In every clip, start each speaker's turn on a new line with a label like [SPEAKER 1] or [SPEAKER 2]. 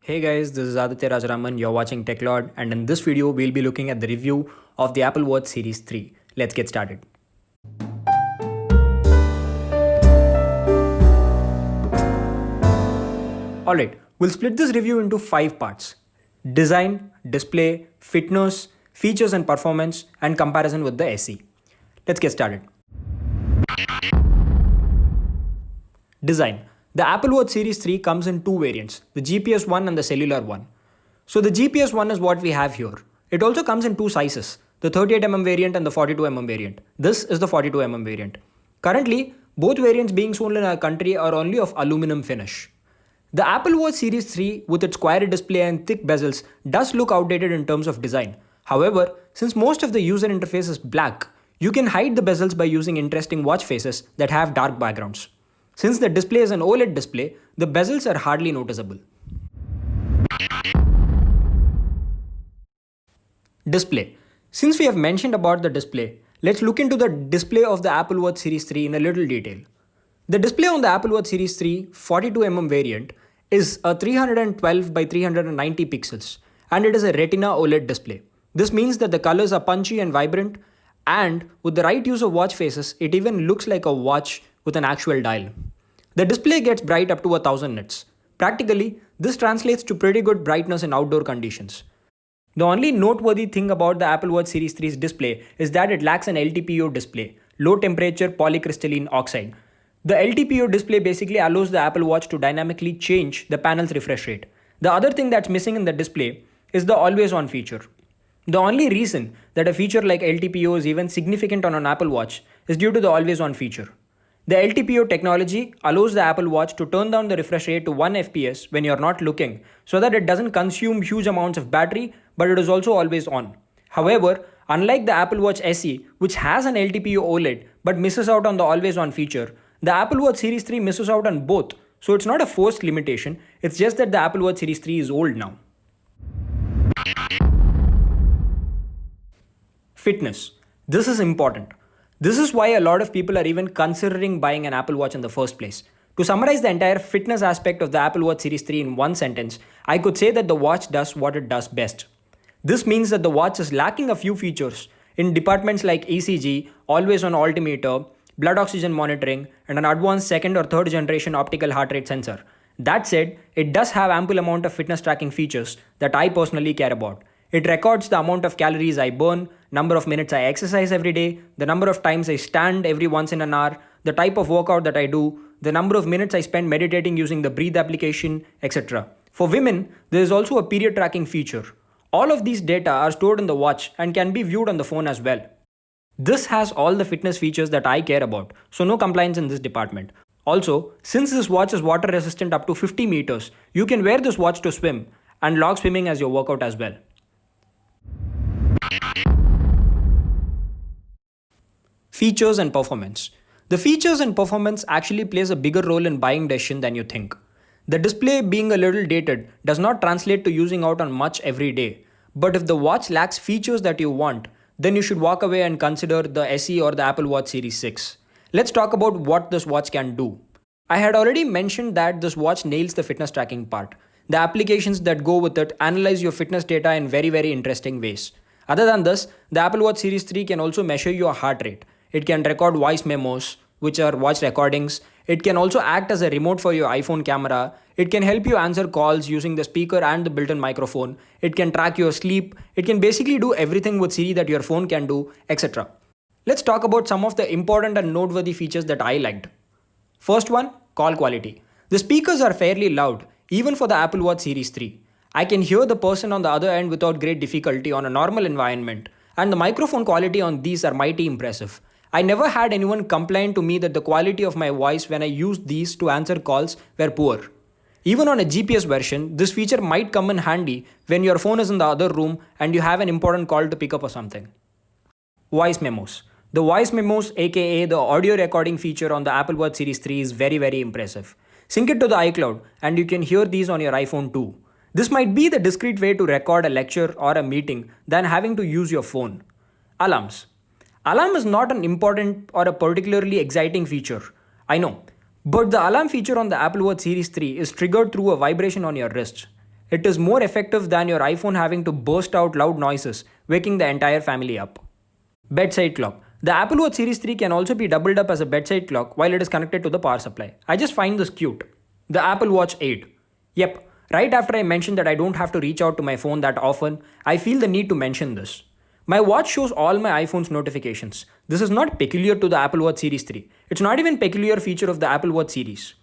[SPEAKER 1] Hey guys, this is Aditya Rajaraman. You're watching TechLord, and in this video, we'll be looking at the review of the Apple Watch Series 3. Let's get started. Alright, we'll split this review into 5 parts: design, display, fitness, features and performance, and comparison with the SE. Let's get started. Design. The Apple Watch Series 3 comes in two variants, the GPS one and the cellular one. So the GPS one is what we have here. It also comes in two sizes, the 38mm variant and the 42mm variant. This is the 42mm variant. Currently, both variants being sold in our country are only of aluminum finish. The Apple Watch Series 3 with its square display and thick bezels does look outdated in terms of design. However, since most of the user interface is black, you can hide the bezels by using interesting watch faces that have dark backgrounds. Since the display is an OLED display, the bezels are hardly noticeable. Display. Since we have mentioned about the display, let's look into the display of the Apple Watch Series 3 in a little detail. The display on the Apple Watch Series 3 42mm variant is a 312 by 390 pixels and it is a Retina OLED display. This means that the colors are punchy and vibrant, and with the right use of watch faces, it even looks like a watch with an actual dial. The display gets bright up to 1000 nits. Practically, this translates to pretty good brightness in outdoor conditions. The only noteworthy thing about the Apple Watch Series 3's display is that it lacks an LTPO display, low temperature polycrystalline oxide. The LTPO display basically allows the Apple Watch to dynamically change the panel's refresh rate. The other thing that's missing in the display is the always on feature. The only reason that a feature like LTPO is even significant on an Apple Watch is due to the always on feature. The LTPO technology allows the Apple Watch to turn down the refresh rate to 1 FPS when you're not looking, so that it doesn't consume huge amounts of battery, but it is also always on. However, unlike the Apple Watch SE, which has an LTPO OLED but misses out on the always on feature, the Apple Watch Series 3 misses out on both. So it's not a forced limitation, it's just that the Apple Watch Series 3 is old now. Fitness. This is important. This is why a lot of people are even considering buying an Apple Watch in the first place. To summarize the entire fitness aspect of the Apple Watch Series 3 in one sentence, I could say that the watch does what it does best. This means that the watch is lacking a few features in departments like ECG, always on altimeter, blood oxygen monitoring, and an advanced second or third generation optical heart rate sensor. That said, it does have ample amount of fitness tracking features that I personally care about. It records the amount of calories I burn, number of minutes I exercise every day, the number of times I stand every once in an hour, the type of workout that I do, the number of minutes I spend meditating using the Breathe application, etc. For women, there is also a period tracking feature. All of these data are stored in the watch and can be viewed on the phone as well. This has all the fitness features that I care about, so no complaints in this department. Also, since this watch is water resistant up to 50 meters, you can wear this watch to swim and log swimming as your workout as well. Features and performance. The features and performance actually plays a bigger role in buying decision than you think. The display being a little dated does not translate to using out on much every day. But if the watch lacks features that you want, then you should walk away and consider the SE or the Apple Watch Series 6. Let's talk about what this watch can do. I had already mentioned that this watch nails the fitness tracking part. The applications that go with it analyze your fitness data in very interesting ways. Other than this, the Apple Watch Series 3 can also measure your heart rate. It can record voice memos, which are voice recordings. It can also act as a remote for your iPhone camera. It can help you answer calls using the speaker and the built-in microphone. It can track your sleep. It can basically do everything with Siri that your phone can do, etc. Let's talk about some of the important and noteworthy features that I liked. First one, call quality. The speakers are fairly loud, even for the Apple Watch Series 3. I can hear the person on the other end without great difficulty on a normal environment, and the microphone quality on these are mighty impressive. I never had anyone complain to me that the quality of my voice when I used these to answer calls were poor. Even on a GPS version, this feature might come in handy when your phone is in the other room and you have an important call to pick up or something. Voice memos. The voice memos, aka the audio recording feature on the Apple Watch Series 3 is very impressive. Sync it to the iCloud and you can hear these on your iPhone too. This might be the discreet way to record a lecture or a meeting than having to use your phone. Alarms. Alarm is not an important or a particularly exciting feature, I know, but the alarm feature on the Apple Watch Series 3 is triggered through a vibration on your wrist. It is more effective than your iPhone having to burst out loud noises, waking the entire family up. Bedside clock. The Apple Watch Series 3 can also be doubled up as a bedside clock while it is connected to the power supply. I just find this cute. The Apple Watch 8. Yep, right after I mentioned that I don't have to reach out to my phone that often, I feel the need to mention this. My watch shows all my iPhone's notifications. This is not peculiar to the Apple Watch Series 3. It's not even a peculiar feature of the Apple Watch series.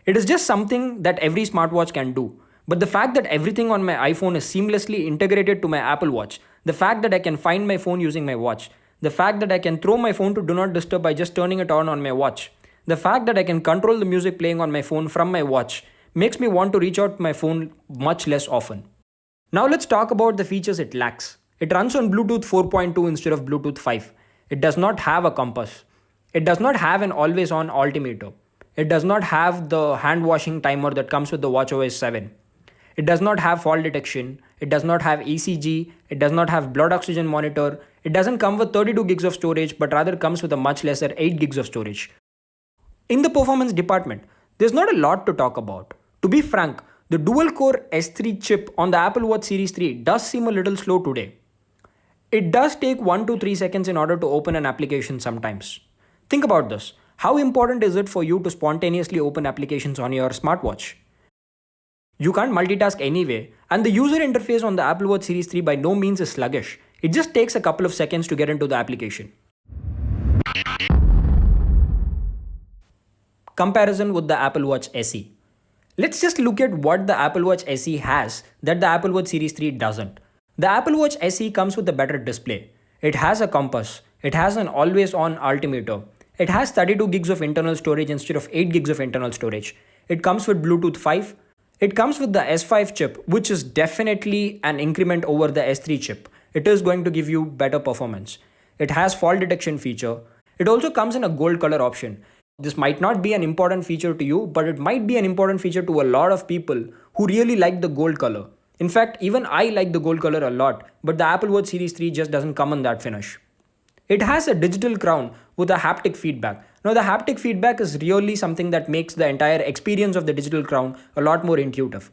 [SPEAKER 1] It is just something that every smartwatch can do. But the fact that everything on my iPhone is seamlessly integrated to my Apple Watch, the fact that I can find my phone using my watch, the fact that I can throw my phone to do not disturb by just turning it on my watch, the fact that I can control the music playing on my phone from my watch makes me want to reach out to my phone much less often. Now let's talk about the features it lacks. It runs on Bluetooth 4.2 instead of Bluetooth 5. It does not have a compass. It does not have an always on altimeter. It does not have the hand washing timer that comes with the watchOS 7. It does not have fall detection. It does not have ECG. It does not have blood oxygen monitor. It doesn't come with 32 gigs of storage, but rather comes with a much lesser 8 gigs of storage. In the performance department, there's not a lot to talk about. To be frank, the dual-core S3 chip on the Apple Watch Series 3 does seem a little slow today. It does take 1 to 3 seconds in order to open an application sometimes. Think about this. How important is it for you to spontaneously open applications on your smartwatch? You can't multitask anyway, and the user interface on the Apple Watch Series 3 by no means is sluggish. It just takes a couple of seconds to get into the application. Comparison with the Apple Watch SE. Let's just look at what the Apple Watch SE has that the Apple Watch Series 3 doesn't. The Apple Watch SE comes with a better display. It has a compass. It has an always-on altimeter. It has 32 gigs of internal storage instead of 8 gigs of internal storage. It comes with Bluetooth 5. It comes with the S5 chip, which is definitely an increment over the S3 chip. It is going to give you better performance. It has fall detection feature. It also comes in a gold color option. This might not be an important feature to you, but it might be an important feature to a lot of people who really like the gold color. In fact, even I like the gold color a lot, but the Apple Watch Series 3 just doesn't come in that finish. It has a digital crown with a haptic feedback. Now the haptic feedback is really something that makes the entire experience of the digital crown a lot more intuitive.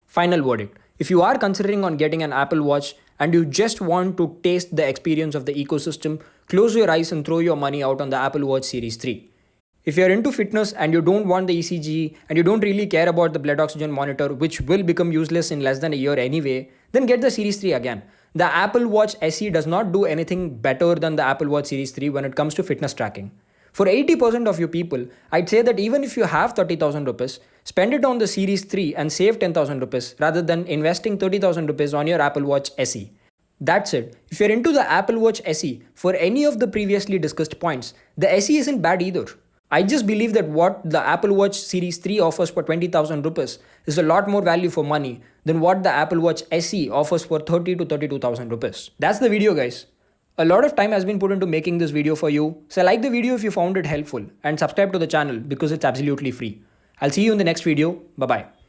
[SPEAKER 1] Final verdict. If you are considering on getting an Apple Watch and you just want to taste the experience of the ecosystem, close your eyes and throw your money out on the Apple Watch Series 3. If you're into fitness and you don't want the ECG and you don't really care about the blood oxygen monitor, which will become useless in less than a year anyway, then get the Series 3 again. The Apple Watch SE does not do anything better than the Apple Watch Series 3 when it comes to fitness tracking. For 80% of you people, I'd say that even if you have 30,000 rupees, spend it on the Series 3 and save 10,000 rupees rather than investing 30,000 rupees on your Apple Watch SE. That's it. If you're into the Apple Watch SE, for any of the previously discussed points, the SE isn't bad either. I just believe that what the Apple Watch Series 3 offers for 20,000 rupees is a lot more value for money than what the Apple Watch SE offers for 30 to 32,000 rupees. That's the video, guys. A lot of time has been put into making this video for you, so like the video if you found it helpful and subscribe to the channel because it's absolutely free. I'll see you in the next video. Bye-bye.